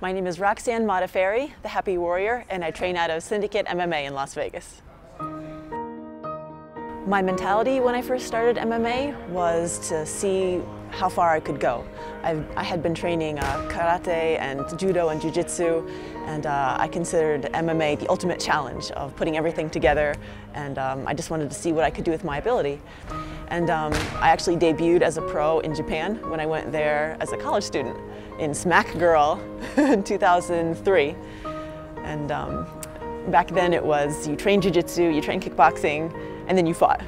My name is Roxanne Modafferi, the Happy Warrior, and I train out of Syndicate MMA in Las Vegas. My mentality when I first started MMA was to see how far I could go. I had been training karate and judo and jiu-jitsu, and I considered MMA the ultimate challenge of putting everything together, and I just wanted to see what I could do with my ability. And I actually debuted as a pro in Japan when I went there as a college student in Smack Girl in 2003. And back then it was you train jiu-jitsu, you train kickboxing, and then you fought.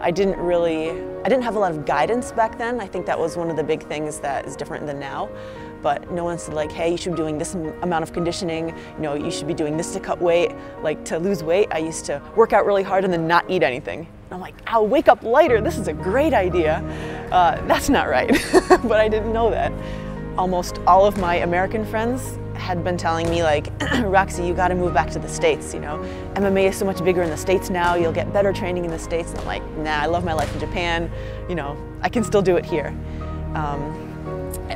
I didn't have a lot of guidance back then. I think that was one of the big things that is different than now. But no one said like, hey, you should be doing this amount of conditioning, you know, you should be doing this to cut weight. Like to lose weight, I used to work out really hard and then not eat anything. And I'm like, I'll wake up lighter, this is a great idea. That's not right, but I didn't know that. Almost all of my American friends had been telling me like, Roxy, you gotta move back to the States, you know. MMA is so much bigger in the States now, you'll get better training in the States. And I'm like, nah, I love my life in Japan, you know, I can still do it here.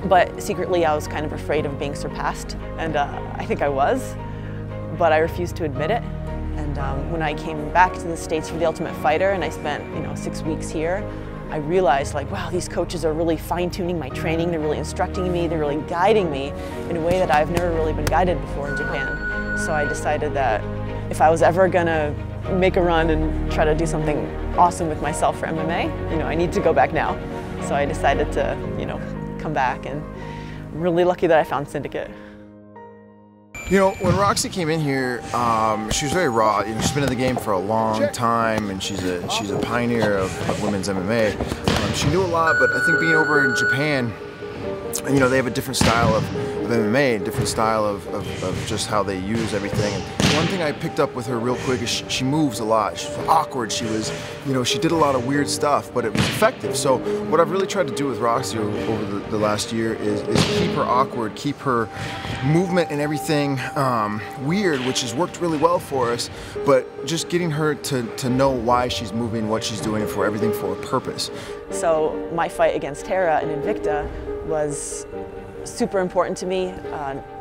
But secretly I was kind of afraid of being surpassed, and I think I was, but I refused to admit it. And when I came back to the States for The Ultimate Fighter and I spent, you know, 6 weeks here, I realized like, wow, these coaches are really fine-tuning my training, they're really instructing me, they're really guiding me in a way that I've never really been guided before in Japan. So I decided that if I was ever gonna make a run and try to do something awesome with myself for MMA, you know, I need to go back now. So I decided to, you know, come back, and I'm really lucky that I found Syndicate. You know, when Roxy came in here, she was very raw. You know, she's been in the game for a long time, and she's a pioneer of women's MMA. She knew a lot, but I think being over in Japan, you know, they have a different style of MMA, a different style of just how they use everything. And one thing I picked up with her real quick is she moves a lot. She's awkward. She was, you know, she did a lot of weird stuff, but it was effective. So what I've really tried to do with Roxy over the last year is keep her awkward, keep her movement and everything weird, which has worked really well for us, but just getting her to know why she's moving, what she's doing, and for everything for a purpose. So my fight against Tara in Invicta was super important to me,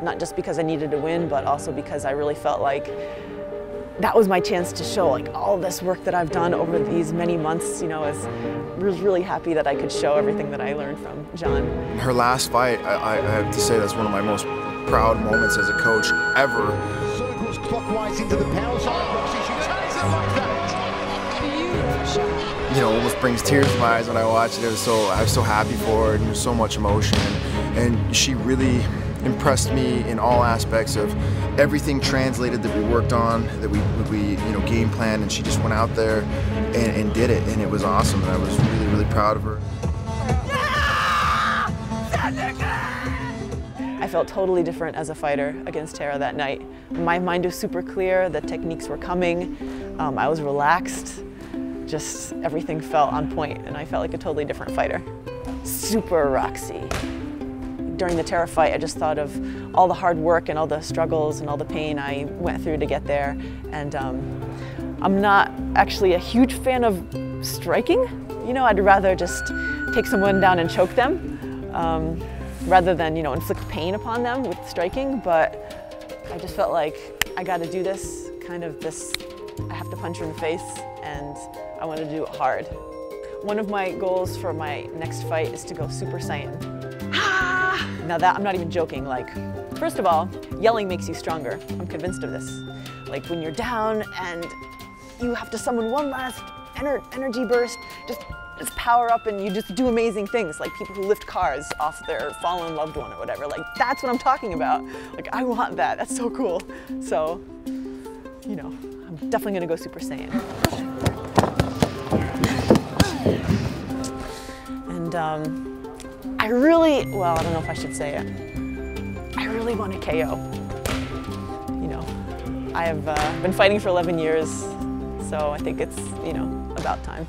not just because I needed to win, but also because I really felt like that was my chance to show like all this work that I've done over these many months. You know, I was really happy that I could show everything that I learned from John. Her last fight, I have to say that's one of my most proud moments as a coach ever. Circles clockwise into the power side. She ties it like that. Beautiful shot. You know, almost brings tears to my eyes when I watch it. I was so happy for her, and there's so much emotion. And she really impressed me in all aspects of everything translated that we worked on, that we you know, game planned, and she just went out there and did it, and it was awesome, and I was really, really proud of her. I felt totally different as a fighter against Tara that night. My mind was super clear, the techniques were coming, I was relaxed, just everything felt on point, and I felt like a totally different fighter. Super Roxy. During the Tara fight, I just thought of all the hard work and all the struggles and all the pain I went through to get there. And I'm not actually a huge fan of striking. You know, I'd rather just take someone down and choke them rather than, you know, inflict pain upon them with striking. But I just felt like I got to do this, kind of this, I have to punch her in the face, and I want to do it hard. One of my goals for my next fight is to go Super Saiyan. Now that, I'm not even joking, like, first of all, yelling makes you stronger. I'm convinced of this. Like when you're down and you have to summon one last energy burst, just power up and you just do amazing things, like people who lift cars off their fallen loved one or whatever. Like, that's what I'm talking about. Like, I want that, that's so cool. So, you know, I'm definitely gonna go Super Saiyan. And I really, well, I don't know if I should say it. I really want a KO. You know, I have been fighting for 11 years, so I think it's, you know, about time.